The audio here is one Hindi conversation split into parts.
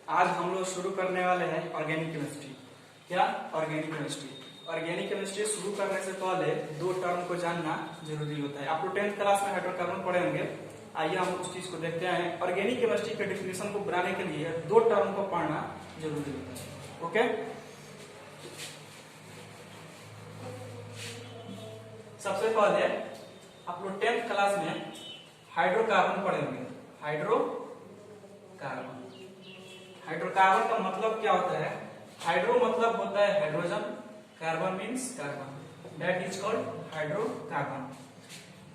आज हम लोग शुरू करने वाले हैं ऑर्गेनिक केमिस्ट्री। क्या ऑर्गेनिक केमिस्ट्री? ऑर्गेनिक केमिस्ट्री शुरू करने से पहले दो टर्म को जानना जरूरी होता है। आप लोग 10th क्लास में हाइड्रोकार्बन पढ़े होंगे। आइए हम उस चीज को देखते हैं। ऑर्गेनिक केमिस्ट्री के डिफिनेशन को बनाने के लिए दो टर्म को पढ़ना जरूरी होता है। ओके, सबसे पहले आप लोग 10th क्लास में हाइड्रोकार्बन पढ़े होंगे। हाइड्रोकार्बन का मतलब क्या होता है? हाइड्रो मतलब होता है hydrogen, carbon means carbon, that is called hydrocarbon.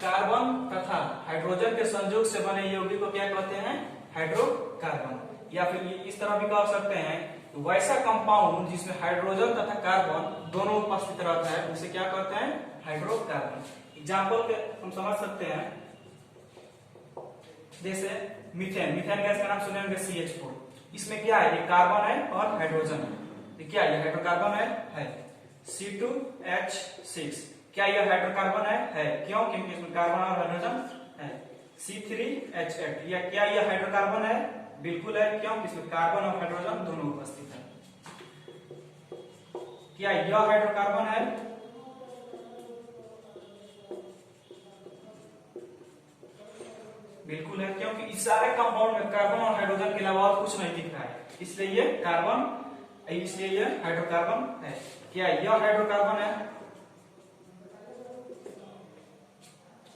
Carbon तथा हाइड्रोजन के संयोग से बने यौगिक को क्या कहते हैं? हाइड्रोकार्बन। या फिर इस तरह भी कह सकते हैं वैसा कंपाउंड जिसमें हाइड्रोजन तथा कार्बन दोनों उपस्थित रहता है उसे क्या कहते हैं? हाइड्रोकार्बन। एग्जाम्पल के हम समझ सकते हैं, जैसे मीथेन। मीथेन गैस का नाम सुने होंगे CH4। इसमें क्या है? ये कार्बन है और हाइड्रोजन है। ये क्या है? हाइड्रोकार्बन है। C2H6 क्या ये हाइड्रोकार्बन है? क्यों? क्योंकि इसमें कार्बन और हाइड्रोजन है। C3H8 या क्या ये हाइड्रोकार्बन है? बिल्कुल है। क्यों? इसमें कार्बन और हाइड्रोजन दोनों उपस्थित है। क्या यह हाइड्रोकार्बन है? बिल्कुल है। क्योंकि इस सारे कंपाउंड में कार्बन और हाइड्रोजन के अलावा और कुछ नहीं दिख रहा है, इसलिए ये कार्बन, इसलिए ये हाइड्रोकार्बन है। क्या यह हाइड्रोकार्बन है?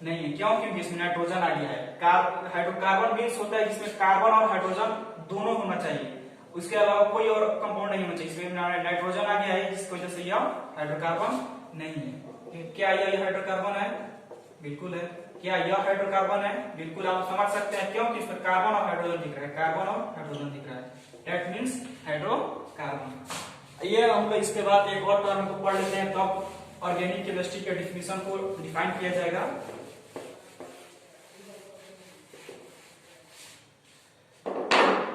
नहीं है। क्यों? क्योंकि इसमें नाइट्रोजन आ गया है। हाइड्रोकार्बन मीन्स होता है जिसमें कार्बन और हाइड्रोजन दोनों होना चाहिए, उसके अलावा कोई और कंपाउंड नहीं होना चाहिए। इसमें नाइट्रोजन आ गया है जिसकी वजह से यह हाइड्रोकार्बन नहीं है। क्या यह हाइड्रोकार्बन है? बिल्कुल है। क्या यह हाइड्रोकार्बन है? बिल्कुल। आप समझ सकते हैं क्योंकि इसमें कार्बन और हाइड्रोजन दिख रहा है। कार्बन और हाइड्रोजन दिख रहा है, दैट मीन्स हाइड्रोकार्बन। ये हम लोग इसके बाद एक और टर्म को पढ़ लेते हैं, तब ऑर्गेनिक केमिस्ट्री के डिफिनेशन को डिफाइन किया जाएगा।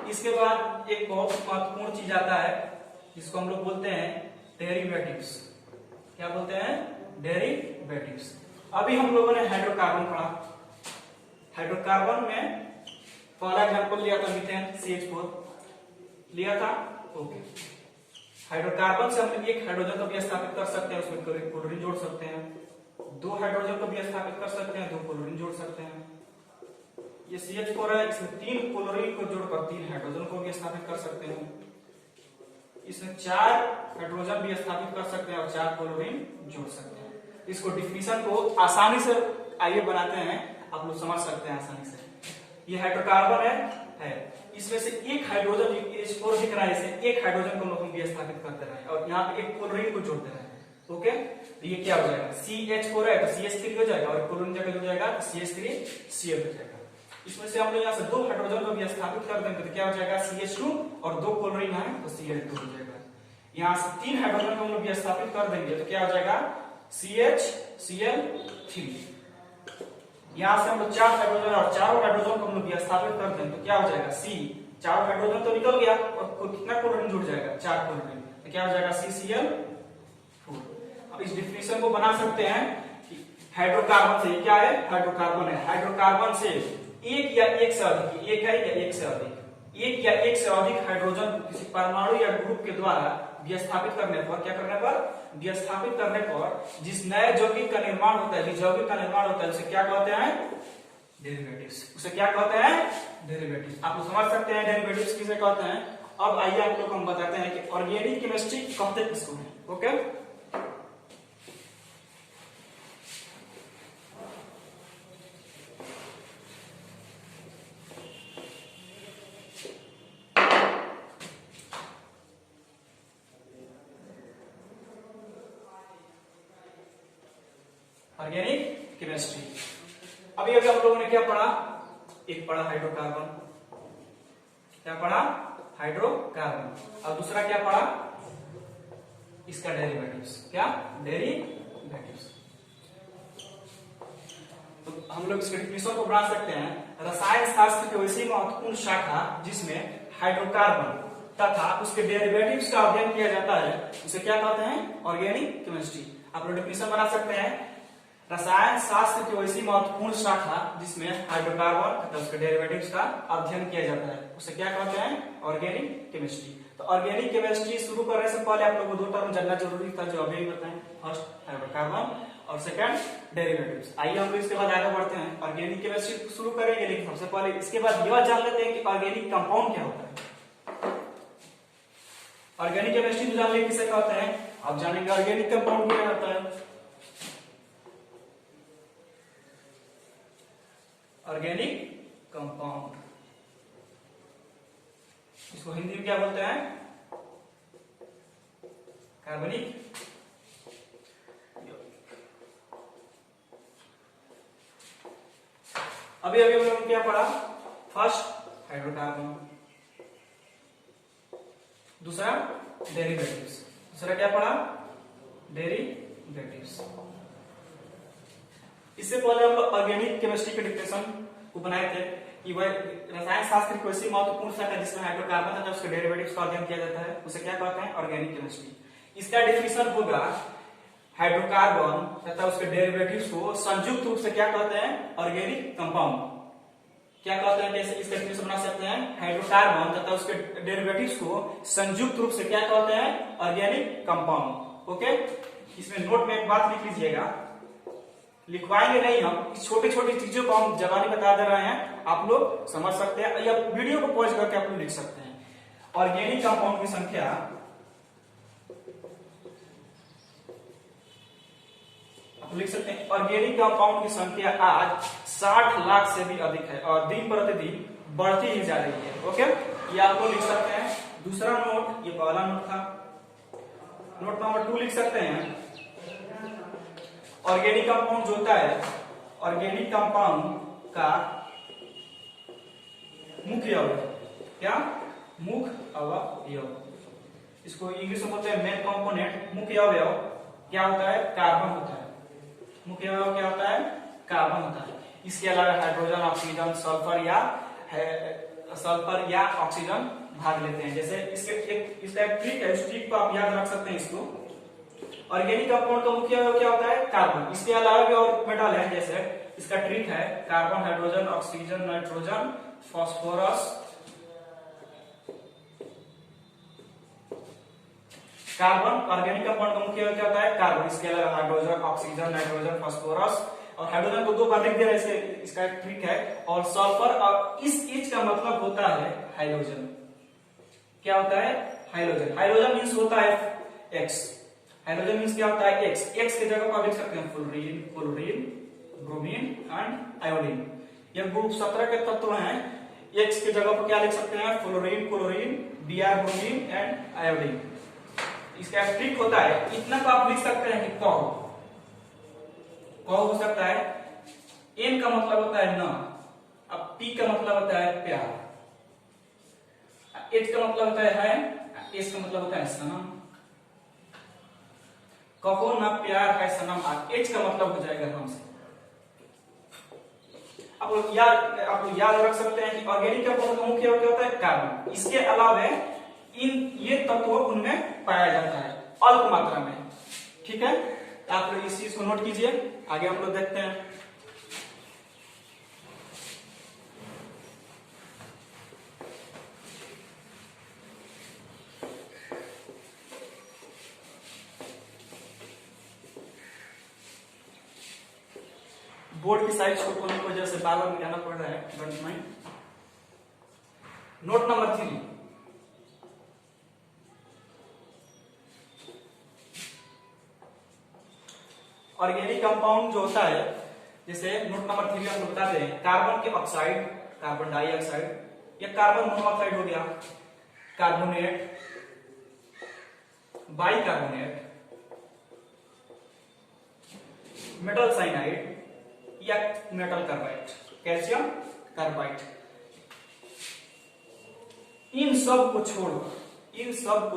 इसके बाद एक बहुत महत्वपूर्ण चीज आता है जिसको हम लोग बोलते हैं डेरिवेटिव्स। क्या बोलते हैं? डेरिवेटिव्स। अभी हम लोगों ने हाइड्रोकार्बन पढ़ा। हाइड्रोकार्बन में पहला एग्जांपल लिया था मीथेन CH4 लिया था। ओके, हाइड्रोकार्बन से हम एक हाइड्रोजन को भी स्थापित कर सकते हैं, उसमें क्लोरीन जोड़ सकते हैं। दो हाइड्रोजन को भी स्थापित कर सकते हैं, दो क्लोरीन जोड़ सकते हैं। ये CH4 है, इसमें तीन क्लोरीन को जोड़कर तीन हाइड्रोजन को भी स्थापित कर सकते हैं। इसमें चार हाइड्रोजन भी स्थापित कर सकते हैं और चार क्लोरीन जोड़ सकते हैं। इसको डिफिनीशन को आसानी से आइए बनाते हैं, आप लोग समझ सकते हैं आसानी से। ये हाइड्रोकार्बन है। इसमें से एक हाइड्रोजन H4 दिख रहा है, इसे एक हाइड्रोजन को हम भी स्थापित करते रहे और यहाँ पे एक क्लोरीन को जोड़ते रहे। ओके, तो ये क्या हो जाएगा? CH4 है तो CH3 हो जाएगा और क्लोरीन जगह हो जाएगा तो CH3Cl हो जाएगा। इसमें से हम लोग यहाँ से दो हाइड्रोजन को भी स्थापित कर देंगे तो क्या हो जाएगा? CH2 और दो क्लोरीन है तो Cl2 हो जाएगा। यहाँ से तीन हाइड्रोजन को हम लोग भी स्थापित कर देंगे तो क्या हो जाएगा? CHCl3। यहाँ से हम लोग चार हाइड्रोजन और चारों हाइड्रोजन को हम लोग स्थापित कर देंगे तो क्या हो जाएगा? चारों हाइड्रोजन तो निकल गया और कितना क्लोरीन जुड़ जाएगा? चार क्लोरीन, तो क्या हो जाएगा? CCl4। अब इस डिफिनेशन को बना सकते हैं कि हाइड्रोकार्बन से क्या है? हाइड्रोकार्बन है। हाइड्रोकार्बन से एक या एक से अधिक, एक है या एक से अधिक, एक या एक से अधिक हाइड्रोजन किसी परमाणु या ग्रुप के द्वारा विस्थापित करने पर, क्या करने पर? विस्थापित करने पर जिस नए यौगिक का निर्माण होता है, जिस यौगिक का निर्माण होता है उसे क्या कहते हैं? डेरिवेटिव्स। उसे क्या कहते हैं? डेरिवेटिव्स। आप लोग समझ सकते हैं डेरिवेटिव्स किसे कहते हैं। अब आइए आप लोग हम बताते हैं कि ऑर्गेनिक केमिस्ट्री कहते किसको है। Okay, organic chemistry. अभी हम लोगों ने क्या पढ़ा? एक पढ़ा हाइड्रोकार्बन। क्या पढ़ा? हाइड्रोकार्बन। और दूसरा क्या पढ़ा? इसका डेरिवेटिव्स। क्या? डेरिवेटिव्स। तो हम लोग इसके डिफिनेशन को बना सकते हैं। रसायन शास्त्र की वैसी महत्वपूर्ण शाखा जिसमें हाइड्रोकार्बन तथा उसके डेरिवेटिव्स का अध्ययन किया जाता है उसे क्या कहते हैं? Organic chemistry. आप लोग डिफिनेशन बना सकते हैं। रसायन शास्त्र की वैसी महत्वपूर्ण शाखा जिसमें हाइड्रोकार्बन तथा उसके डेरिवेटिव्स का अध्ययन किया जाता है उसे क्या कहते हैं? Organic chemistry. तो ऑर्गेनिक केमिस्ट्री शुरू करने से पहले आप लोगों को दो टर्म जानना जरूरी था जो अभी बताएं। फर्स्ट हाइड्रोकार्बन और सेकंड डेरिवेटिव्स। आइए हम लोग इसके बाद आगे बढ़ते हैं। ऑर्गेनिक केमिस्ट्री शुरू करेंगे लेकिन सबसे पहले इसके बाद यह जान लेते हैं कि ऑर्गेनिक कंपाउंड क्या होता है। ऑर्गेनिक केमिस्ट्री जान लेंगे किसे कहते हैं, आप जानेंगे ऑर्गेनिक कंपाउंड क्या होता है। ऑर्गेनिक कंपाउंड इसको हिंदी में क्या बोलते हैं? कार्बनिक। अभी अभी हम लोगों ने क्या पढ़ा? फर्स्ट हाइड्रोकार्बन, दूसरा डेरिवेटिव्स, दूसरा क्या पढ़ा? डेरिवेटिव्स। इससे पहले हम लोग ऑर्गेनिक केमिस्ट्री के डिफिनेशन को बनाए थे कि वह रसायन शास्त्र की वैसी महत्वपूर्ण शाखा जिसमें हाइड्रोकार्बन तथा उसके डेरिवेटिव्स का अध्ययन किया जाता है उसे क्या कहते हैं? Organic chemistry. इसका डेफिनेशन होगा हाइड्रोकार्बन तथा उसके डेरिवेटिव्स को संयुक्त रूप से क्या कहते हैं? Organic compound. क्या कहते हैं? कैसे इसका डेफिनेशन बना सकते हैं? हाइड्रोकार्बन तथा उसके डेरिवेटिव्स को संयुक्त रूप से क्या कहते हैं? Organic compound. ओके, इसमें नोट में एक बात लिख लीजिएगा, लिखवाएंगे नहीं हम, छोटी छोटी चीजों को हम जबानी बता दे रहे हैं, आप लोग समझ सकते हैं या वीडियो को पॉज करके आप लोग लिख सकते हैं। ऑर्गेनिक कंपाउंड की संख्या आप लिख सकते हैं। ऑर्गेनिक कंपाउंड की संख्या आज 60 लाख से भी अधिक है और दिन प्रतिदिन बढ़ती ही जा रही है। ओके, ये आप लोग लिख सकते हैं। दूसरा नोट, ये पहला नोट था, नोट नंबर 2 लिख सकते हैं। ऑर्गेनिक कंपाउंड जो होता है, ऑर्गेनिक कंपाउंड का मुख्य अवयव, क्या? मुख्य अवयव, इसको इंग्लिश में बोलते हैं मेन कंपोनेंट। मुख्य अवयव क्या होता है? कार्बन होता है। मुख्य अवयव क्या होता है? कार्बन होता है। इसके अलावा हाइड्रोजन, ऑक्सीजन, सल्फर या ऑक्सीजन भाग लेते हैं। जैसे इसका एक ट्रिक है, उस ट्रिक को आप याद रख सकते हैं। इसको ऑर्गेनिक कंपाउंड का मुख्य अवयव क्या होता है? कार्बन। इसके अलावा भी और मेटल है, जैसे इसका ट्रिक है carbon, hydrogen, oxygen, nitrogen, phosphorus. Carbon organic compound का मुख्य अवयव क्या होता है? कार्बन। इसके अलावा हाइड्रोजन, ऑक्सीजन, नाइट्रोजन, फास्फोरस, और हाइड्रोजन को 2 बार लिख दिया, इसका एक ट्रिक है। और सल्फर, और इस इच का मतलब होता है हाइड्रोजन। क्या होता है? हाइड्रोजन। हाइड्रोजन मींस होता है एक्स। हाइड्रोजन मींस क्या होता है? एक्स। एक्स की जगह पर लिख सकते हैं fluorine, chlorine, bromine and iodine. ये ग्रुप 17 के तत्व हैं। एक्स की जगह पर क्या लिख सकते हैं? Fluorine, chlorine, Br, bromine and iodine. इसका ट्रिक होता है, इतना तो आप लिख सकते हैं कि कौ हो सकता है। N का मतलब होता है न, अब P का मतलब होता है प्यार, H का मतलब होता है, S का मतलब होता है सनम। कहो ना प्यार है सनम, H का मतलब हो जाएगा हमसे। आप लोग याद रख सकते हैं कि ऑर्गेनिक कंपाउंड का मुख्य अवयव क्या होता है? कार्बन। इसके अलावा ये तत्व उनमें पाया जाता है अल्प मात्रा में। ठीक है, आप लोग इस चीज को नोट कीजिए। आगे हम लोग देखते हैं। बोर्ड की साइज छोटी होने की वजह से बार बार मिलाना पड़ रहा है, don't mind. Note number 3, organic compound जो होता है, जैसे नोट नंबर 3 हम लोग बताते हैं, कार्बन के ऑक्साइड, कार्बन डाइऑक्साइड या कार्बन मोनोऑक्साइड हो गया, कार्बोनेट, बाइकार्बोनेट, मेटल साइनाइड या मेटल कार्बाइड, कैल्शियम कार्बाइड। इन सब को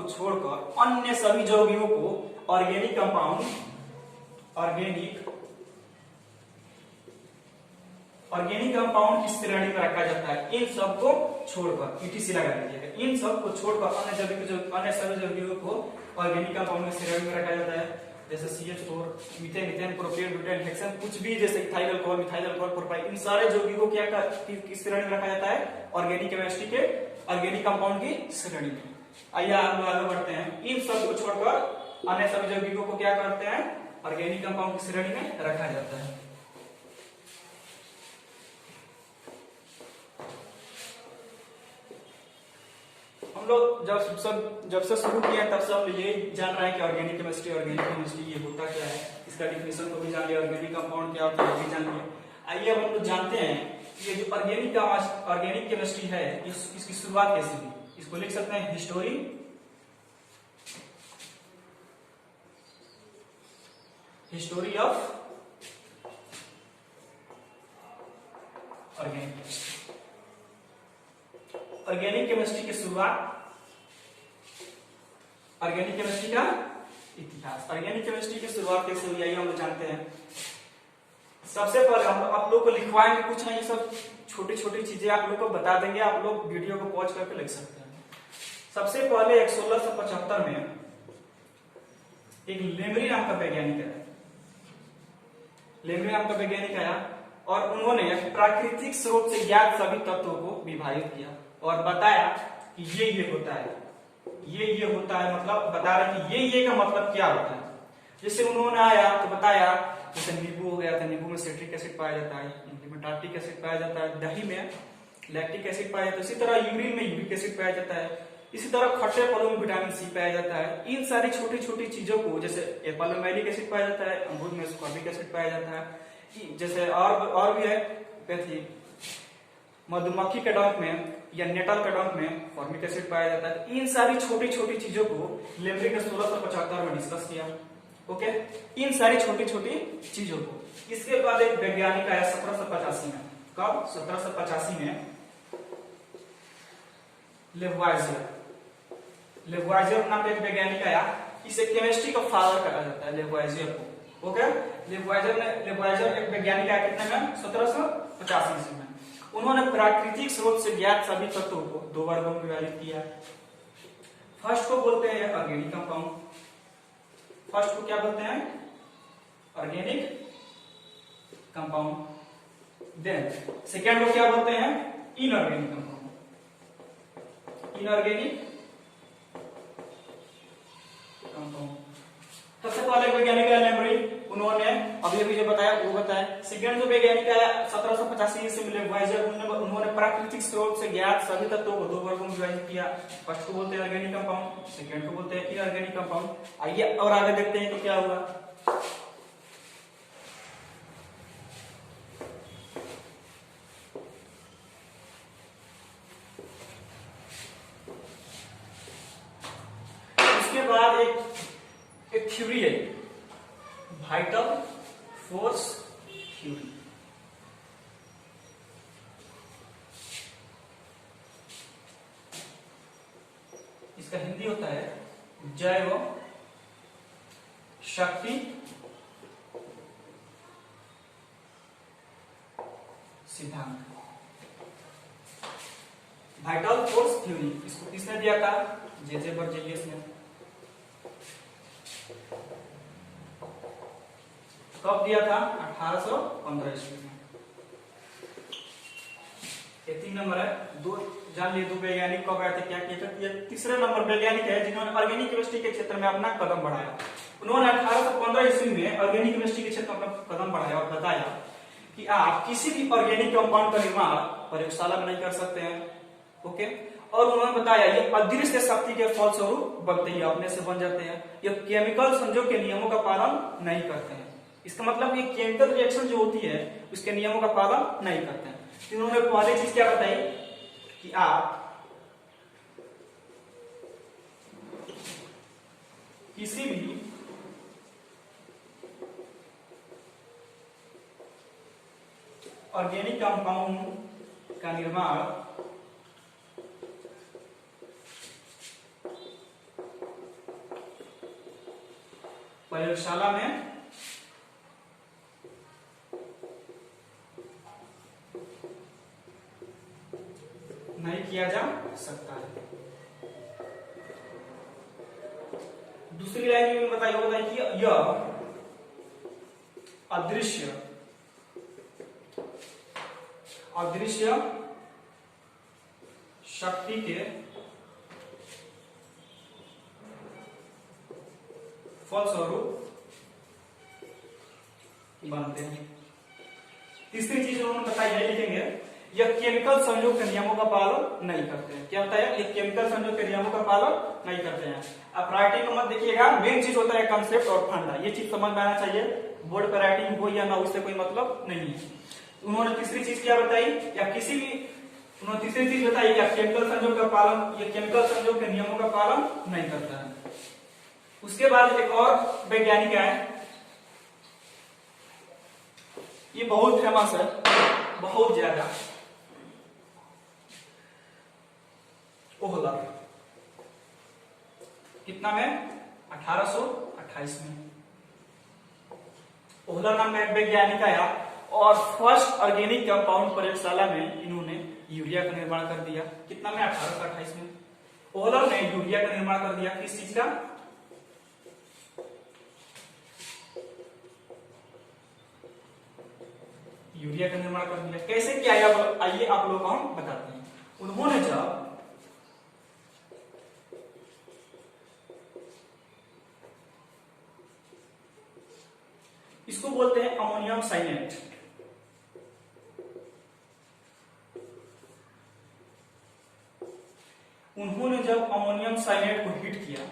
छोड़कर अन्य सभी यौगिकों को ऑर्गेनिक कंपाउंड, ऑर्गेनिक कंपाउंड की श्रेणी में रखा जाता है। इन सब को छोड़कर, ईटीसी लगा दीजिएगा, इन सब को छोड़कर अन्य सभी यौगिकों को ऑर्गेनिक कंपाउंड की श्रेणी में रखा जाता है। जैसे CH4, methane, methane, propane, butane, hexane, कुछ भी जैसे ethyl alcohol, methyl alcohol, propyl, इन सारे यौगिकों को क्या किस श्रेणी में रखा जाता है? ऑर्गेनिक केमिस्ट्री के ऑर्गेनिक कंपाउंड की श्रेणी में। आइए आप लोग आगे बढ़ते हैं। इन सब को छोड़कर अन्य सभी यौगिकों को क्या करते हैं? ऑर्गेनिक कंपाउंड की श्रेणी में रखा जाता है। हम लोग जब से शुरू किया तब से हम ये जान रहे हैं कि ऑर्गेनिक केमिस्ट्री ये होता क्या है, इसका डिफिनेशन को भी जान लिया, ऑर्गेनिक कंपाउंड क्या होता है ये भी जान लिया। आइए अब हम लोग जानते हैं कि ये जो ऑर्गेनिक केमिस्ट्री है इसकी शुरुआत कैसे हुई। इसको लिख सकते हैं history of organic chemistry. Organic chemistry की शुरुआत, ऑर्गेनिक केमिस्ट्री का इतिहास। ऑर्गेनिक केमिस्ट्री की शुरुआत कैसे हुई आइए हम लोग जानते हैं। सबसे पहले हम आप लोग को लिखवाएंगे कुछ नहीं, सब छोटी छोटी चीजें आप लोग को बता देंगे, आप लोग वीडियो को पॉज करके लिख सकते हैं। सबसे पहले 1675 में एक लेमरी नाम का वैज्ञानिक आया, लेमरी नाम का वैज्ञानिक आया और उन्होंने प्राकृतिक स्रोत से ज्ञात सभी तत्वों को विभाजित किया और बताया कि ये होता है, ये होता है, मतलब बता रहे कि ये का मतलब क्या होता है। जैसे उन्होंने आया तो बताया, जैसे नींबू हो गया था, नींबू में सिट्रिक एसिड पाया जाता है, इमली में टार्टिक एसिड पाया जाता है, दही में लैक्टिक एसिड पाया जाता है, इसी तरह यूरिन में यूरिक एसिड पाया जाता है, इसी तरह खट्टे फलों में विटामिन सी पाया जाता है। इन सारी छोटी छोटी चीजों को, जैसे एप्पल में मैलिक एसिड पाया जाता है, अंगूर में स्कॉर्बिक एसिड पाया जाता है, जैसे और भी है, मधुमक्खी के डंक में या नेटल के डंक में फॉर्मिक एसिड पाया जाता है। इन सारी छोटी छोटी चीजों को लेमरी ने 1675 में डिस्कस किया। ओके, इन सारी छोटी छोटी चीजों को। इसके बाद एक वैज्ञानिक आया 1785 में। कब? 1785 में लेवॉइज़ियर नाम का एक वैज्ञानिक आया। इसे केमिस्ट्री का फादर कहा जाता है, लेवॉइज़ियर को। ओके, लेवॉइज़ियर एक वैज्ञानिक आया कितने में? 1785 में। उन्होंने प्राकृतिक स्रोत से ज्ञात सभी तत्वों को दो वर्गों में विभाजित किया। फर्स्ट को बोलते हैं ऑर्गेनिक कंपाउंड। फर्स्ट को क्या बोलते हैं? Organic compound. देन सेकेंड को क्या बोलते हैं? Inorganic compound. Inorganic compound. सबसे पहले वैज्ञानिक है लेमरी, उन्होंने अभी जो बताया वो बताया। सेकेंड जो वैज्ञानिक आया 1785 से लेवॉइज़ियर, उन्होंने प्राकृतिक स्रोत से ज्ञात सभी तत्वों को दो वर्गों में विभाजित किया। फर्स्ट को बोलते हैं ऑर्गेनिक कंपाउंड, सेकेंड को बोलते हैं इनऑर्गेनिक कंपाउंड। आइए और आगे देखते हैं कि क्या हुआ। उसके बाद एक थ्योरी है, वाइटल फोर्स थ्योरी। इसका हिंदी होता है जैव शक्ति सिद्धांत। वाइटल फोर्स थ्योरी इसको किसने दिया था? जे बर्जेलियस ने। कब दिया था? 1815 ईस्वी में। ये 3 नंबर है। दो जान लिए, दो वैज्ञानिक कब आए थे, क्या किए थे। ये तीसरे नंबर वैज्ञानिक है जिन्होंने ऑर्गेनिक केमिस्ट्री के क्षेत्र में अपना कदम बढ़ाया। उन्होंने 1815 ईस्वी में ऑर्गेनिक केमिस्ट्री के क्षेत्र में अपना कदम बढ़ाया और बताया कि आप किसी भी ऑर्गेनिक कंपाउंड का निर्माण प्रयोगशाला में नहीं कर सकते हैं। ओके, और उन्होंने बताया ये अदृश्य शक्ति के फलस्वरूप बनते हैं, अपने से बन जाते हैं। ये केमिकल संयोग के नियमों का पालन नहीं करते हैं। इसका मतलब ये केमिकल रिएक्शन जो होती है उसके नियमों का पालन नहीं करते हैं। इन्होंने पहली चीज क्या बताई कि आप किसी भी ऑर्गेनिक कंपाउंड का निर्माण प्रयोगशाला में नहीं किया जा सकता है। दूसरी लाइन में बताइए कि यह अदृश्य शक्ति के फलस्वरूप बनते हैं। तीसरी चीज उन्होंने बताई है, लिखेंगे, यह केमिकल संयोग के नियमों का पालन नहीं करते हैं। क्या बताया? ये केमिकल संयोग के नियमों का पालन नहीं करते हैं। अब राइटिंग को मत देखिएगा, मेन चीज होता है कंसेप्ट और फंडा, ये चीज समझ में आना चाहिए। बोर्ड पर राइटिंग हो या ना हो, इससे कोई मतलब नहीं है। उन्होंने तीसरी चीज क्या बताई, या किसी भी उन्होंने तीसरी चीज बताई कि केमिकल संयोग का पालन, ये केमिकल संयोग के नियमों का पालन नहीं करता है। उसके बाद एक और वैज्ञानिक है, ये बहुत फेमस है, बहुत ज्यादा, ओहलर। कितना में? 1828 में ओहलर नाम का एक वैज्ञानिक आया और फर्स्ट ऑर्गेनिक कंपाउंड प्रयोगशाला में इन्होंने यूरिया का निर्माण कर दिया। कितना में? 1828 में ओहलर ने यूरिया का निर्माण कर दिया। किस चीज का? यूरिया का निर्माण कर दिया। कैसे किया? आइए आप लोग को हम बताते हैं। उन्होंने जब इसको बोलते हैं अमोनियम साइनेट, उन्होंने जब अमोनियम साइनेट को हीट किया,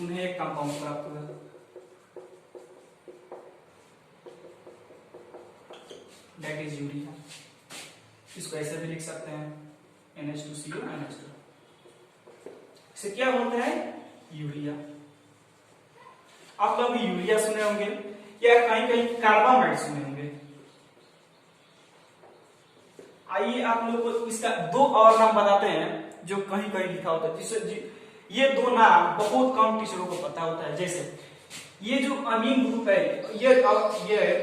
उन्हें एक कंपाउंड प्राप्त हुआ, दैट इज यूरिया। इसको ऐसे भी लिख सकते हैं NH2CO NH2। इसे क्या बोलते हैं? यूरिया। आप लोग यूरिया सुने होंगे या कहीं कहीं कार्बामेट सुने होंगे। आइए आप लोग को इसका दो और नाम बताते हैं जो कहीं कहीं लिखा होता है, जिससे ये दो नाम बहुत कम टीचरों को पता होता है। जैसे ये जो अमीन ग्रुप है, ये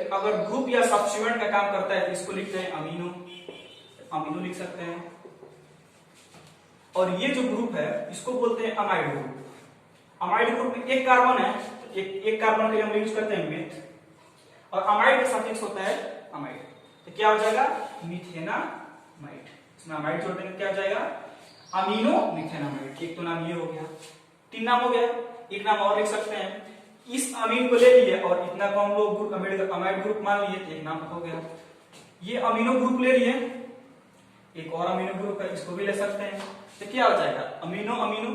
अगर ग्रुप या सब्स्टिट्यूएंट का काम करता है तो इसको लिखते हैं अमीनो, अमीनो लिख सकते हैं। और ये जो ग्रुप है इसको बोलते हैं अमाइड ग्रुप। अमाइड ग्रुप में एक कार्बन है, एक कार्बन के लिए हम यूज करते हैं मेथ, और अमाइड का सफिक्स होता है अमाइड, तो क्या हो जाएगा? मिथेनामाइड। इसमें अमाइड जोड़ देंगे, क्या हो जाएगा? अमीनो मिथेनामाइड। एक तो नाम ये हो गया, 3 नाम हो गया। एक नाम और लिख सकते हैं, इस अमीन को ले लिए और इतना को हम लोग अमाइड ग्रुप मान लिए, एक नाम हो गया। ये अमीनो ग्रुप ले लिए, एक और अमीनो ग्रुप है, इसको भी ले सकते हैं, तो क्या हो जाएगा? अमीनो अमीनो,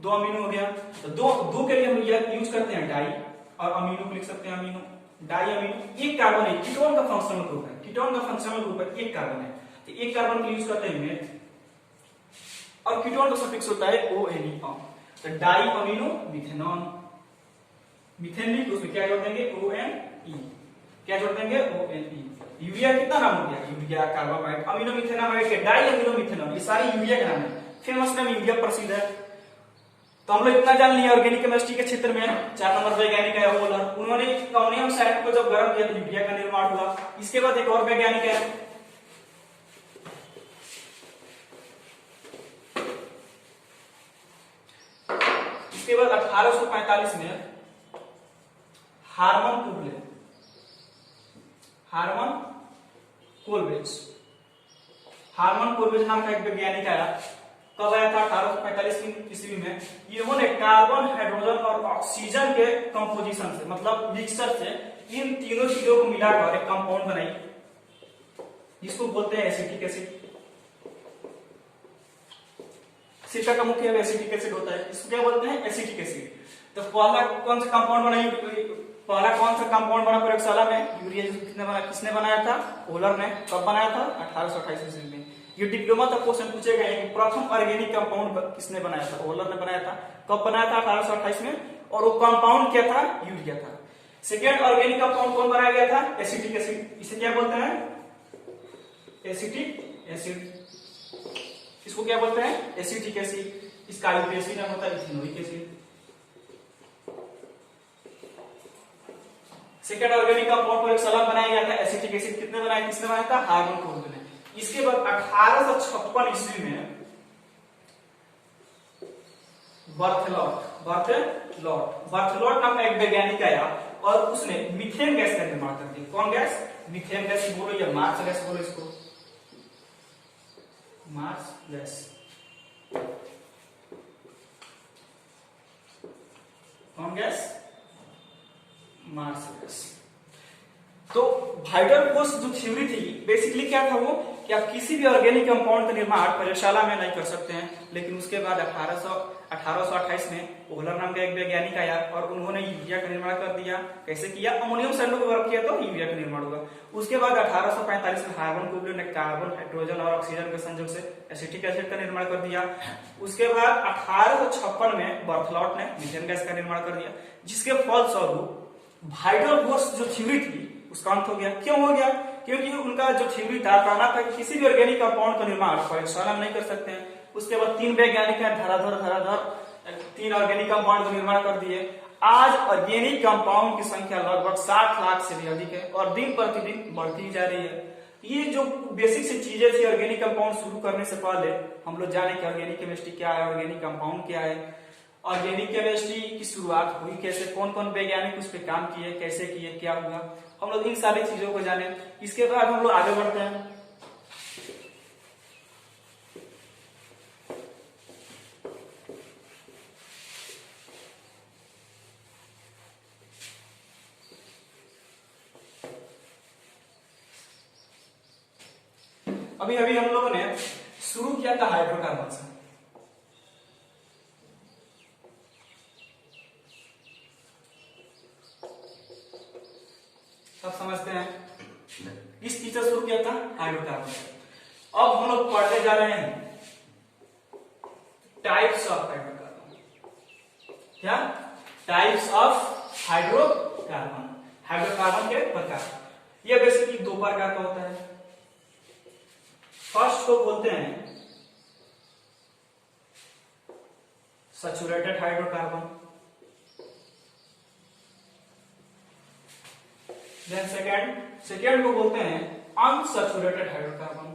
2 अमीनो हो गया। तो दो के लिए हम यूज करते हैं डाई, और अमीनो को लिख सकते हैं अमीनो, डाई अमीनो। एक कार्बन है, कीटोन का फंक्शनल ग्रुप है, कीटोन का फंक्शनल ग्रुप है, एक कार्बन है, तो एक कार्बन को यूज करते हैं मेथ, और कीटोन का सफिक्स होता है ONE, तो डाई अमीनो मिथेनॉन। मीथेन लिख, उसमें क्या जोड़ देंगे? ONE। क्या जोड़ देंगे? ONE। यूरिया कितना नाम हो गया? यूरिया, कार्बामाइड, अमीनो मिथेनामाइड के डाई अमीनो मिथेनॉल, ये सारे यूरिया के नाम है। फेमस नाम यूरिया प्रसिद्ध है। तो हम लोग इतना जान लिया ऑर्गेनिक केमिस्ट्री के क्षेत्र में। 4 नंबर वैज्ञानिक है ओहलर, उन्होंने अमोनियम साइनेट को जब गर्म किया तो यूरिया का निर्माण हुआ। इसके बाद एक और वैज्ञानिक है, इसके बाद 1845 में हार्मन कोलवेज नाम का एक वैज्ञानिक आया। कब आया था? 1845 ईस्वी में। इन्होंने कार्बन, हाइड्रोजन और ऑक्सीजन के कंपोजिशन से, मतलब मिक्सचर से, इन तीनों चीजों को मिलाकर एक कंपाउंड बनाई, जिसको बोलते हैं एसिटिक एसिड। सिरका का मुख्य एसिटिक एसिड होता है, इसको क्या बोलते हैं? Acetic acid. तो पहला कौन सा कंपाउंड बना प्रयोगशाला में? यूरिया। किसने बनाया था? ओहलर ने। कब बनाया था? 1828 ईस्वी में। ये डिप्लोमा तक क्वेश्चन पूछे गए कि प्रथम ऑर्गेनिक कंपाउंड किसने बनाया था? ओहलर ने बनाया था। कब बनाया था? 1828 में। और वो कंपाउंड क्या था? यूरिया था। सेकेंड ऑर्गेनिक कंपाउंड कौन बनाया गया था? Acetic acid. इसे क्या बोलते हैं? Acetic acid. इसको क्या बोलते हैं? Acetic acid. इसका आईयूपीएसी नाम होता है ethanoic acid. Second organic compound प्रयोगशाला में बनाया गया था एसिटिक एसिड। किसने बनाया था? हार्मन कोलवेज ने। इसके बाद 1856 ईस्वी में बर्थलॉट नाम का एक वैज्ञानिक आया और उसने मीथेन गैस का निर्माण कर दिया। कौन गैस? मीथेन गैस बोलो या मार्स गैस बोलो इसको, मार्स गैस। कौन गैस? Marsh gas. तो वाइटल फोर्स जो थ्योरी थी बेसिकली क्या था वो कि आप किसी भी ऑर्गेनिक कंपाउंड का निर्माण प्रयोगशाला में नहीं कर सकते हैं, लेकिन उसके बाद 1828 में ओहलर नाम का एक वैज्ञानिक आया और उन्होंने यूरिया का निर्माण कर दिया। कैसे किया? अमोनियम सल्फेट को वर्क किया तो यूरिया का निर्माण होगा। उसके बाद 1845 में हार्मन कोबले ने कार्बन, हाइड्रोजन और ऑक्सीजन के संयोग से एसिटिक एसिड का निर्माण कर दिया। उसके बाद 1856 में बर्थलॉट ने मीथेन गैस का निर्माण कर दिया, जिसके फलस्वरूप वाइटल फोर्स जो थ्योरी थी उसका अंत हो गया। क्यों हो गया? क्योंकि उनका जो थ्योरी था कहना था कि किसी भी ऑर्गेनिक कंपाउंड का निर्माण प्रयोगशाला में नहीं कर सकते हैं। उसके बाद 3 वैज्ञानिक हैं धराधर 3 ऑर्गेनिक कंपाउंड का निर्माण कर दिए। आज ऑर्गेनिक कंपाउंड की संख्या लगभग 60 लाख से भी अधिक है और दिन प्रतिदिन बढ़ती जा रही है। ये जो बेसिक सी चीजें थी ऑर्गेनिक कंपाउंड शुरू करने से पहले हम लोग जाने कि ऑर्गेनिक केमिस्ट्री क्या है, ऑर्गेनिक कंपाउंड क्या है, ऑर्गेनिक केमिस्ट्री की शुरुआत हुई कैसे, कौन कौन वैज्ञानिक उस पर काम किए, कैसे किए, क्या हुआ, हम लोग इन सारी चीजों को जाने। इसके बाद हम लोग आगे बढ़ते हैं। अभी अभी हम लोगों ने शुरू किया था हाइड्रोकार्बन से। सब समझते हैं? इस चीज से शुरू किया था हाइड्रोकार्बन। अब हम लोग पढ़ने जा रहे हैं टाइप्स ऑफ हाइड्रोकार्बन। क्या? Types of hydrocarbon. हाइड्रोकार्बन के प्रकार। ये बेसिकली 2 प्रकार का होता है। फर्स्ट को बोलते हैं सैचुरेटेड हाइड्रोकार्बन, देन सेकेंड को बोलते हैं अनसैचुरेटेड हाइड्रोकार्बन।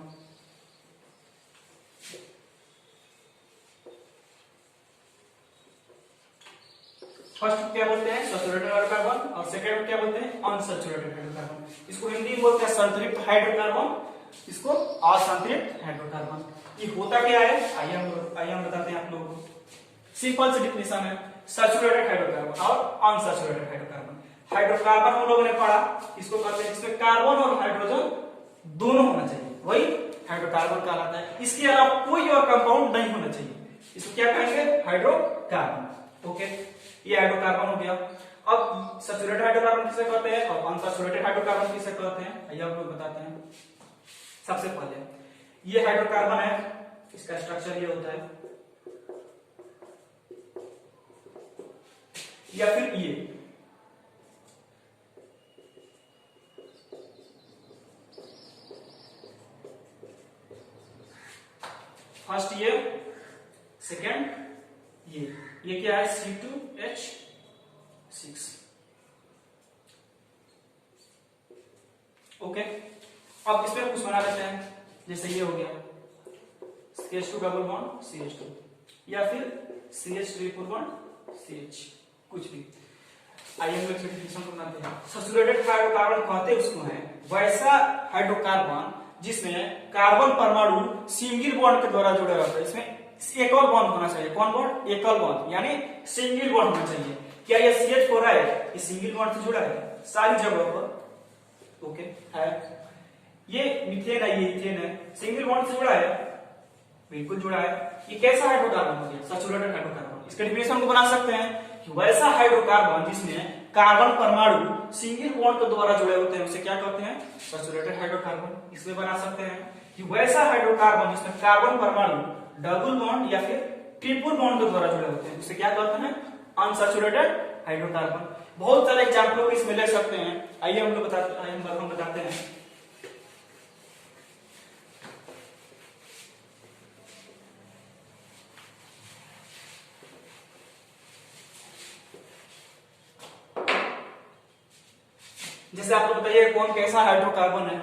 फर्स्ट क्या बोलते हैं? सैचुरेटेड हाइड्रोकार्बन और सेकेंड क्या बोलते हैं? Unsaturated hydrocarbon. इसको हिंदी में बोलते हैं संतृप्त हाइड्रोकार्बन, इसको असंतृप्त हाइड्रोकार्बन। ये होता क्या है आइए हम बताते हैं आप लोगों को। सिंपल सी डिफिनेशन है सैचुरेटेड हाइड्रोकार्बन और अनसैचुरेटेड हाइड्रोकार्बन। हाइड्रोकार्बन हम लोगों ने पढ़ा, इसको कहते हैं जिसमें कार्बन और हाइड्रोजन दोनों होना चाहिए, वही हाइड्रोकार्बन कहलाता है। इसके अलावा कोई और कंपाउंड नहीं होना चाहिए, इसको क्या कहेंगे? हाइड्रोकार्बन। ओके, ये हाइड्रोकार्बन हो गया। अब सैचुरेटेड हाइड्रोकार्बन किसे कहते हैं और अनसैचुरेटेड हाइड्रोकार्बन किसे कहते हैं आइए आप लोग बताते हैं। सबसे पहले ये हाइड्रोकार्बन है, इसका स्ट्रक्चर ये होता है, या फिर ये फर्स्ट ये, सेकेंड ये क्या है? C2H6। ओके, अब इसमें कुछ बना देते हैं, जैसे ये हो गया CH2 डबल बॉन्ड CH2 या फिर CH ट्रिपल बॉन्ड CH, कुछ भी। आइए हम एक्सप्लेनेशन को बनाते हैं। सैचुरेटेड हाइड्रोकार्बन कहते उसको है वैसा हाइड्रोकार्बन जिसमें कार्बन परमाणु सिंगल बॉन्ड के द्वारा जुड़ा रहता है। इसमें एकल बॉन्ड होना चाहिए। कौन बॉन्ड? एकल बॉन्ड, यानी सिंगल बॉन्ड होना चाहिए। क्या ये CH4 है? ये सिंगल बॉन्ड से जुड़ा है सारी जगह पर। ओके है। ये मीथेन है, ये इथेन है, सिंगल बॉन्ड से जुड़ा है, बिल्कुल जुड़ा है। ये कैसा हाइड्रोकार्बन हो गया? Saturated hydrocarbon. इसके डेफिनेशन को बना सकते हैं कि वैसा हाइड्रोकार्बन जिसमें कार्बन परमाणु सिंगल बॉन्ड के द्वारा जुड़े होते हैं उसे क्या कहते हैं? Saturated hydrocarbon. इसमें बना सकते हैं कि वैसा हाइड्रोकार्बन जिसमें कार्बन परमाणु डबल बॉन्ड या फिर ट्रिपल बॉन्ड के द्वारा जुड़े होते हैं उसे क्या कहते हैं? Unsaturated hydrocarbon. बहुत सारे एग्जाम्पल को इसमें ले सकते हैं। आइए हम बताते हैं। जैसे आप लोग बताइए कौन कैसा हाइड्रोकार्बन है?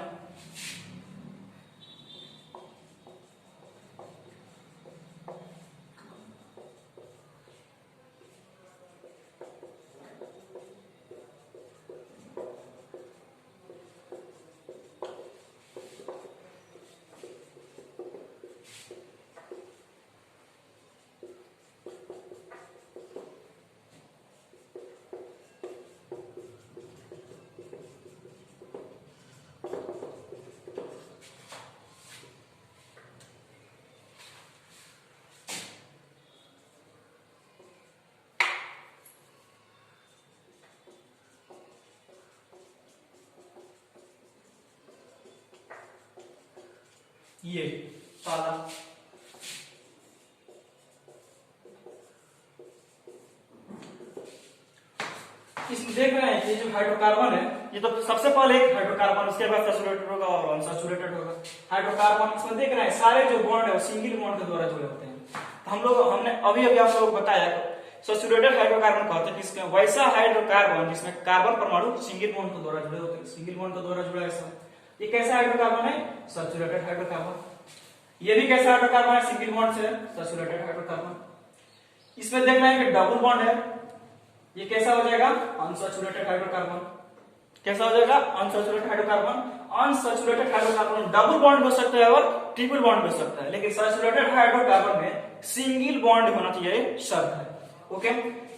ये सादा। इसमें देख रहे हैं कि जो हाइड्रोकार्बन है, ये तो सबसे पहले एक हाइड्रोकार्बन, उसके बाद सैचुरेटेड होगा और अनसैचुरेटेड होगा। हाइड्रोकार्बन इसमें देख रहे हैं सारे जो बॉन्ड है वो सिंगल बॉन्ड के द्वारा जुड़े होते हैं। तो हमने अभी आप लोगों को बताया सैचुरेटेड हाइड्रोकार्बन कहते हैं किसमें, वैसा हाइड्रोकार्बन जिसमें कार्बन परमाणु सिंगल बॉन्ड के द्वारा जुड़े होते हैं, सिंगल बॉन्ड के द्वारा जुड़ा है सब। ये कैसा हाइड्रोकार्बन है, सैचुरेटेड हाइड्रोकार्बन। ये भी कैसा हाइड्रोकार्बन है, सिंगल बॉन्ड से सैचुरेटेड हाइड्रोकार्बन। इसमें देख रहे हैं कि डबल बॉन्ड है, ये कैसा हो जाएगा, अनसैचुरेटेड हाइड्रोकार्बन। कैसा हो जाएगा, unsaturated hydrocarbon. Unsaturated hydrocarbon double bond हो सकता है और ट्रिपल बॉन्ड हो सकता है, लेकिन सैचुरेटेड हाइड्रोकार्बन में सिंगल बॉन्ड होना चाहिए, शर्त है। ओके,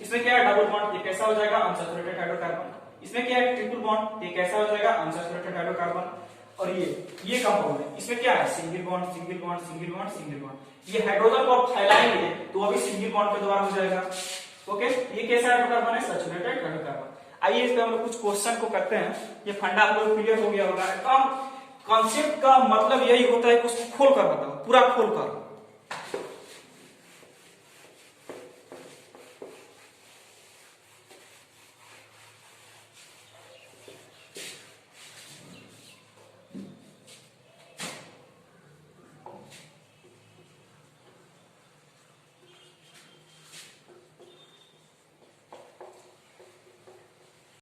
इसमें क्या है, डबल बॉन्ड, ये कैसा हो जाएगा, अनसैचुरेटेड हाइड्रोकार्बन। इसमें क्या है, ट्रिपल बॉन्ड, ये कैसा हो जाएगा, अनसैचुरेटेड हाइड्रोकार्बन। और ये कंपाउंड है, इसमें क्या है, single bond single bond single bond single bond. ये हाइड्रोजन को आप फैलाएंगे तो अभी सिंगल बॉन्ड के द्वारा हो जाएगा। ओके, ये कैसा हाइड्रोकार्बन है, सैचुरेटेड हाइड्रोकार्बन। आइए इस पे हम लोग कुछ क्वेश्चन को करते हैं। ये फंडा आप लोग क्लियर हो गया होगा। कॉन्सेप्ट का मतलब यही होता है कि उसको खोल कर बताओ, पूरा खोल कर।